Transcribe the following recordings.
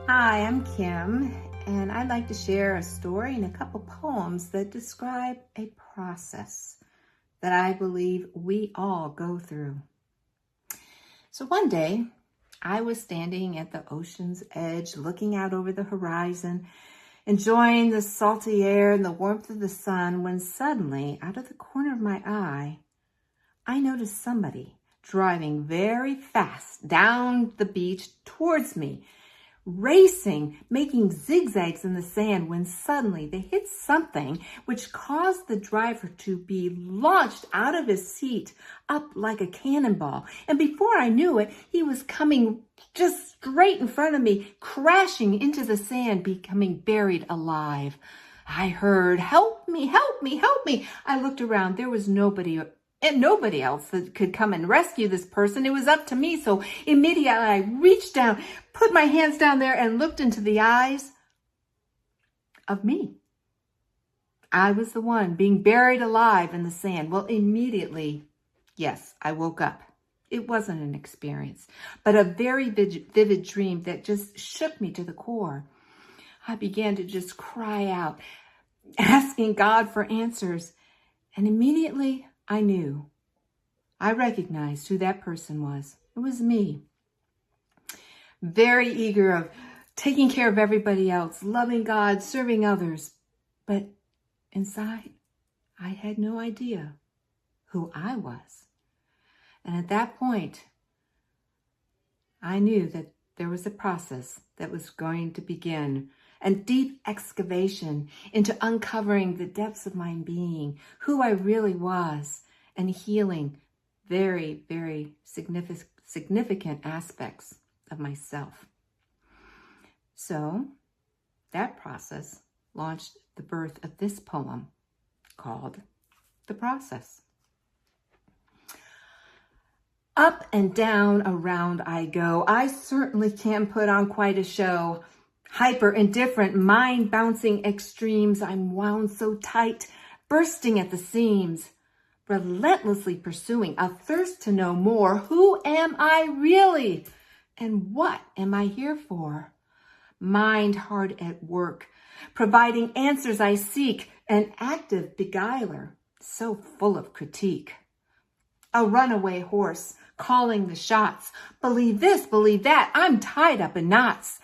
Hi, I'm Kim, and I'd like to share a story and a couple poems that describe a process that I believe we all go through. So one day, I was standing at the ocean's edge, looking out over the horizon, enjoying the salty air and the warmth of the sun, when suddenly, out of the corner of my eye, I noticed somebody driving very fast down the beach towards me, racing, making zigzags in the sand, when suddenly they hit something which caused the driver to be launched out of his seat up like a cannonball. And before I knew it, he was coming just straight in front of me, crashing into the sand, becoming buried alive. I heard, "Help me, help me, help me." I looked around. There was nobody else that could come and rescue this person. It was up to me. So immediately I reached down, put my hands down there, and looked into the eyes of me. I was the one being buried alive in the sand. Well, immediately, yes, I woke up. It wasn't an experience, but a very vivid dream that just shook me to the core. I began to just cry out, asking God for answers. And immediately I knew. I recognized who that person was. It was me. Very eager of taking care of everybody else, loving God, serving others. But inside, I had no idea who I was. And at that point, I knew that there was a process that was going to begin, a deep excavation into uncovering the depths of my being, who I really was, and healing very, very significant aspects of myself. So that process launched the birth of this poem called The Process. Up and down, around I go. I certainly can put on quite a show. Hyper, indifferent, mind-bouncing extremes. I'm wound so tight, bursting at the seams. Relentlessly pursuing a thirst to know more. Who am I really? And what am I here for? Mind hard at work, providing answers I seek. An active beguiler, so full of critique. A runaway horse, calling the shots. Believe this, believe that. I'm tied up in knots.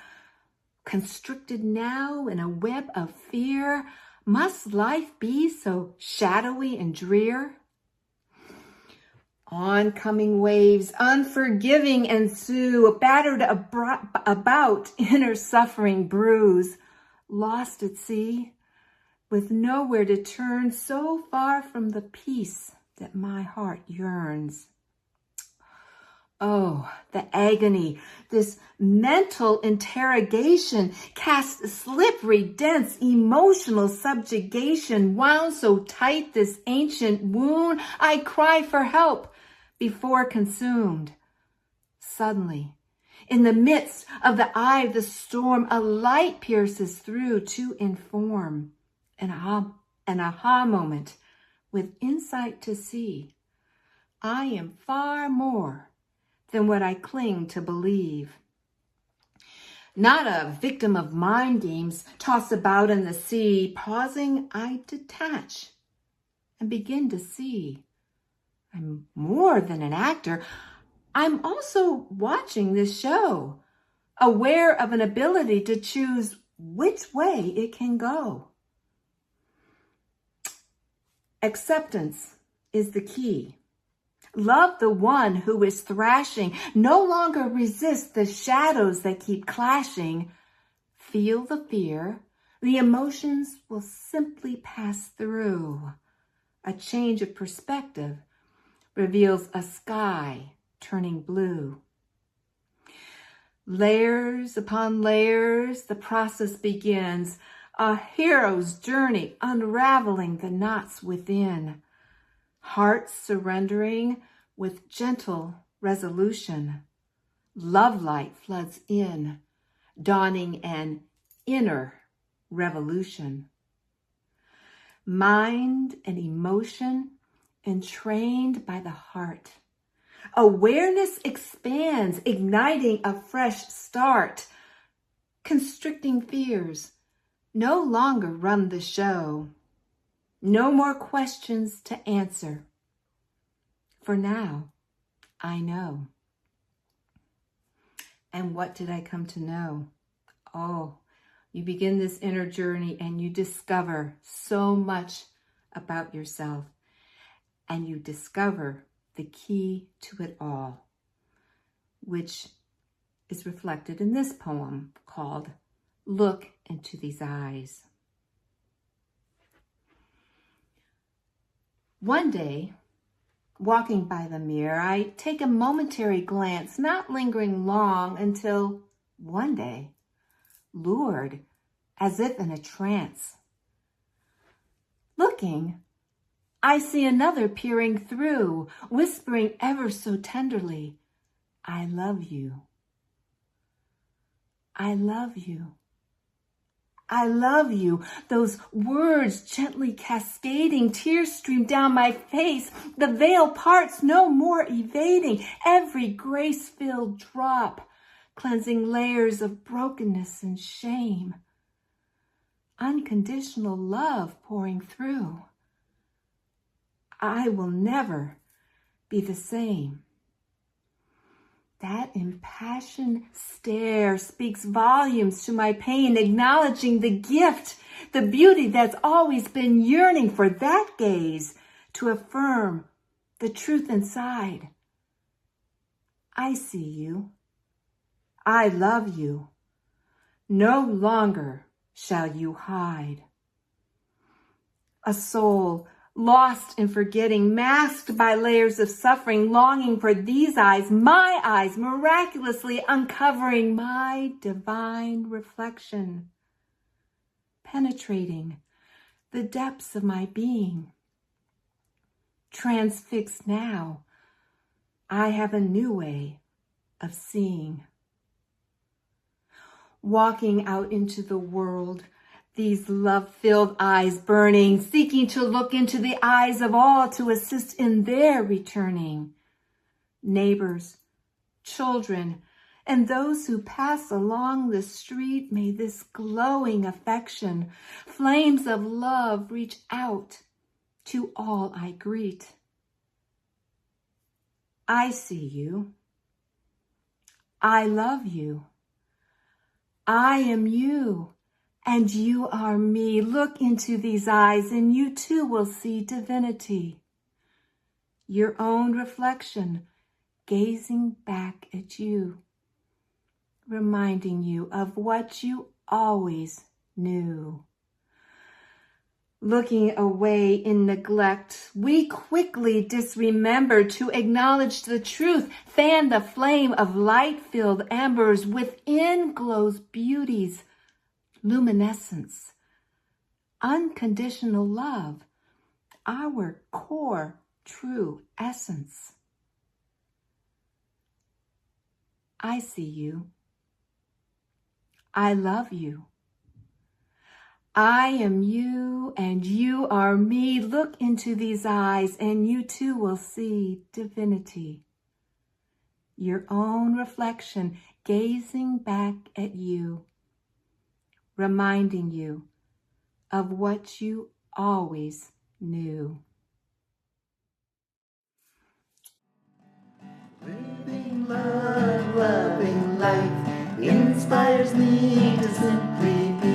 Constricted now in a web of fear. Must life be so shadowy and drear? Oncoming waves, unforgiving ensue, battered about, inner suffering bruise. Lost at sea, with nowhere to turn, so far from the peace that my heart yearns. Oh, the agony, this mental interrogation, cast slippery, dense, emotional subjugation, wound so tight this ancient wound, I cry for help before consumed. Suddenly, in the midst of the eye of the storm, a light pierces through to inform. An aha moment with insight to see. I am far more than what I cling to believe. Not a victim of mind games tossed about in the sea. Pausing, I detach and begin to see. I'm more than an actor. I'm also watching this show, aware of an ability to choose which way it can go. Acceptance is the key. Love the one who is thrashing. No longer resist the shadows that keep clashing. Feel the fear. The emotions will simply pass through. A change of perspective reveals a sky turning blue. Layers upon layers, the process begins. A hero's journey, unraveling the knots within. Hearts surrendering with gentle resolution. Love light floods in, dawning an inner revolution. Mind and emotion entrained by the heart. Awareness expands, igniting a fresh start. Constricting fears no longer run the show. No more questions to answer. For now, I know. And what did I come to know? Oh, you begin this inner journey and you discover so much about yourself. And you discover the key to it all, which is reflected in this poem called Look Into These Eyes. One day, walking by the mirror, I take a momentary glance, not lingering long, until one day, lured as if in a trance. Looking, I see another peering through, whispering ever so tenderly, I love you. I love you. I love you. Those words gently cascading, tears stream down my face. The veil parts, no more evading. Every grace-filled drop, cleansing layers of brokenness and shame. Unconditional love pouring through. I will never be the same. That impassioned stare speaks volumes to my pain, acknowledging the gift, the beauty that's always been yearning for that gaze to affirm the truth inside. I see you. I love you. No longer shall you hide. A soul lost in forgetting, masked by layers of suffering, longing for these eyes, my eyes, miraculously uncovering my divine reflection, penetrating the depths of my being. Transfixed now, I have a new way of seeing. Walking out into the world, these love-filled eyes burning, seeking to look into the eyes of all to assist in their returning. Neighbors, children, and those who pass along the street, may this glowing affection, flames of love reach out to all I greet. I see you. I love you. I am you. And you are me. Look into these eyes and you too will see divinity. Your own reflection gazing back at you, reminding you of what you always knew. Looking away in neglect, we quickly disremember to acknowledge the truth, fan the flame of light-filled embers. Within glows beauty's luminescence, unconditional love, our core true essence. I see you. I love you. I am you and you are me. Look into these eyes and you too will see divinity. Your own reflection gazing back at you, reminding you of what you always knew. Living love, loving life inspires me to simply be.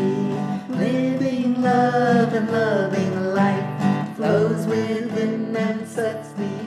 Living love and loving life flows within and sets me